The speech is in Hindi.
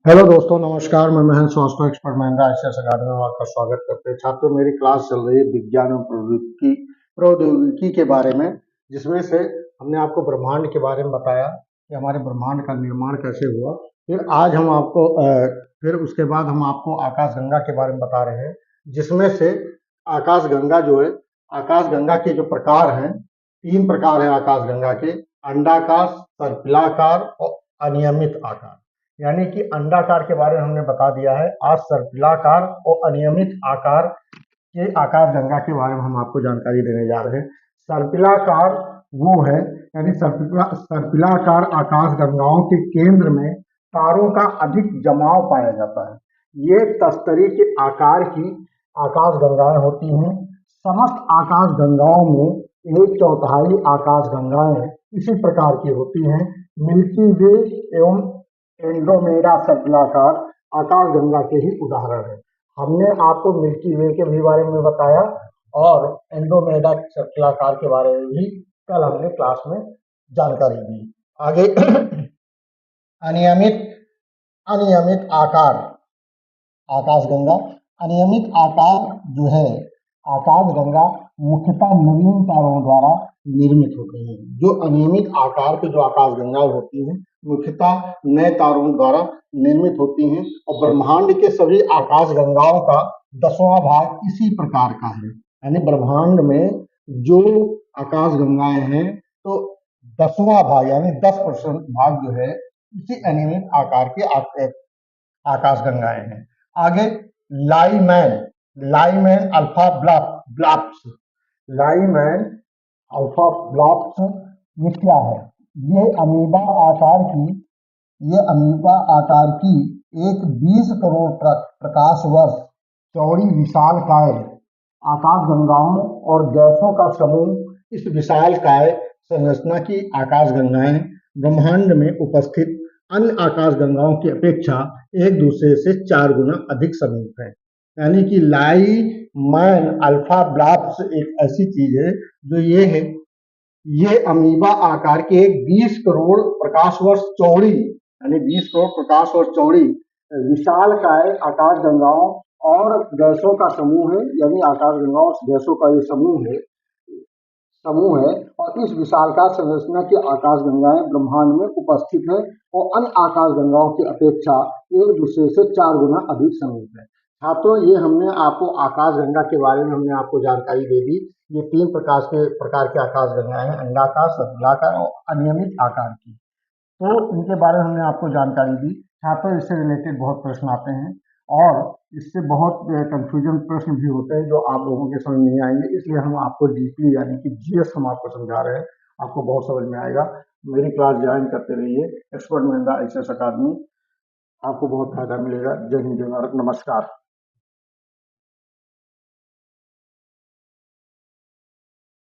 हेलो दोस्तों, नमस्कार। मैं महंत स्वास्थ्य एक्सपर्ट महिंद्रा आईसीएस अकादमी में आपका स्वागत करते हैं। छात्रों, मेरी क्लास चल रही है विज्ञान एवं प्रौद्योगिकी के बारे में, जिसमें से हमने आपको ब्रह्मांड के बारे में बताया कि हमारे ब्रह्मांड का निर्माण कैसे हुआ। फिर आज हम आपको फिर उसके बाद हम आपको आकाशगंगा के बारे में बता रहे हैं, जिसमें से आकाशगंगा जो है, आकाशगंगा के जो प्रकार हैं, 3 प्रकार हैं आकाशगंगा के: अंडाकार, सर्पिलाकार और अनियमित आकार। यानी कि अंडाकार के बारे में हमने बता दिया है। आज सर्पिलाकार और अनियमित आकार के आकाशगंगा के बारे में हम आपको जानकारी देने जा रहे हैं। सर्पिलाकार वो है, यानी सर्पिलाकार आकाशगंगाओं के केंद्र में तारों का अधिक जमाव पाया जाता है। ये तस्तरी के आकार की आकाशगंगाएं होती हैं। समस्त आकाशगंगाओं में 1/4 आकाशगंगाएं इसी प्रकार की होती हैं। मिल्की वे एवं एंड्रोमेडा सर्पिलाकार आकाशगंगा के ही उदाहरण है। हमने आपको मिल्की वे के भी बारे में बताया और एंड्रोमेडा सर्पिलाकार के बारे में भी कल हमने क्लास में जानकारी दी। आगे अनियमित अनियमित आकार आकाशगंगा। अनियमित आकार जो है आकाशगंगा मुख्यतः नवीन तारों द्वारा निर्मित होती हैं। जो अनियमित आकार के जो आकाशगंगाएं होती हैं, मुख्यतः नए तारों द्वारा निर्मित होती हैं। और ब्रह्मांड के सभी आकाशगंगाओं का 10वां भाग इसी प्रकार का है। यानी ब्रह्मांड में जो आकाशगंगाएं हैं, तो 10वां भाग यानी 10% भाग जो है इसी अनियमित आकार के आकाशगंगाएं हैं। आगे Lyman Lyman alpha blobs Lyman alpha blobs ये क्या है? ये अमीबा आकार की एक 20 करोड़ प्रकाश वर्ष चौड़ी विशालकाय आकाशगंगाओं और गैसों का समूह। इस विशालकाय संरचना की आकाशगंगाएं ब्रह्मांड में उपस्थित अन्य आकाशगंगाओं की अपेक्षा एक दूसरे से 4 गुना अधिक समीप है। यानी कि लाइमैन अल्फा ब्लॉप्स एक ऐसी चीज है जो ये अमीबा आकार के एक 20 करोड़ प्रकाश वर्ष चौड़ी, यानी 20 करोड़ प्रकाश वर्ष चौड़ी विशालकाय आकाशगंगाओं और गैसों का समूह है। यानी आकाशगंगाओं गैसों का ये समूह है और इस विशालकाय संरचना की आकाशगंगाएं ब्रह्मांड में उपस्थित है और अन्य आकाशगंगाओं की अपेक्षा एक दूसरे से 4 गुना अधिक समीप है। छात्रों, ये हमने आपको आकाशगंगा के बारे में हमने आपको जानकारी दे दी। ये 3 प्रकार के आकाशगंगाएं हैं: अंडाकार, सर्पिलाकार और अनियमित आकार की। तो इनके बारे में हमने आपको जानकारी दी। छात्रों, इससे रिलेटेड बहुत प्रश्न आते हैं और इससे बहुत कंफ्यूजन प्रश्न भी होते हैं जो आप लोगों के समझ नहीं आएंगे। इसलिए हम आपको डीपली यानी कि जीएस हम आपको समझा रहे हैं, आपको बहुत समझ में आएगा। मेरी क्लास ज्वाइन करते रहिए। एक्सपर्ट महिंद्रा आईसीएस अकादमी, आपको बहुत फायदा मिलेगा। जय हिंद, जय भारत, नमस्कार।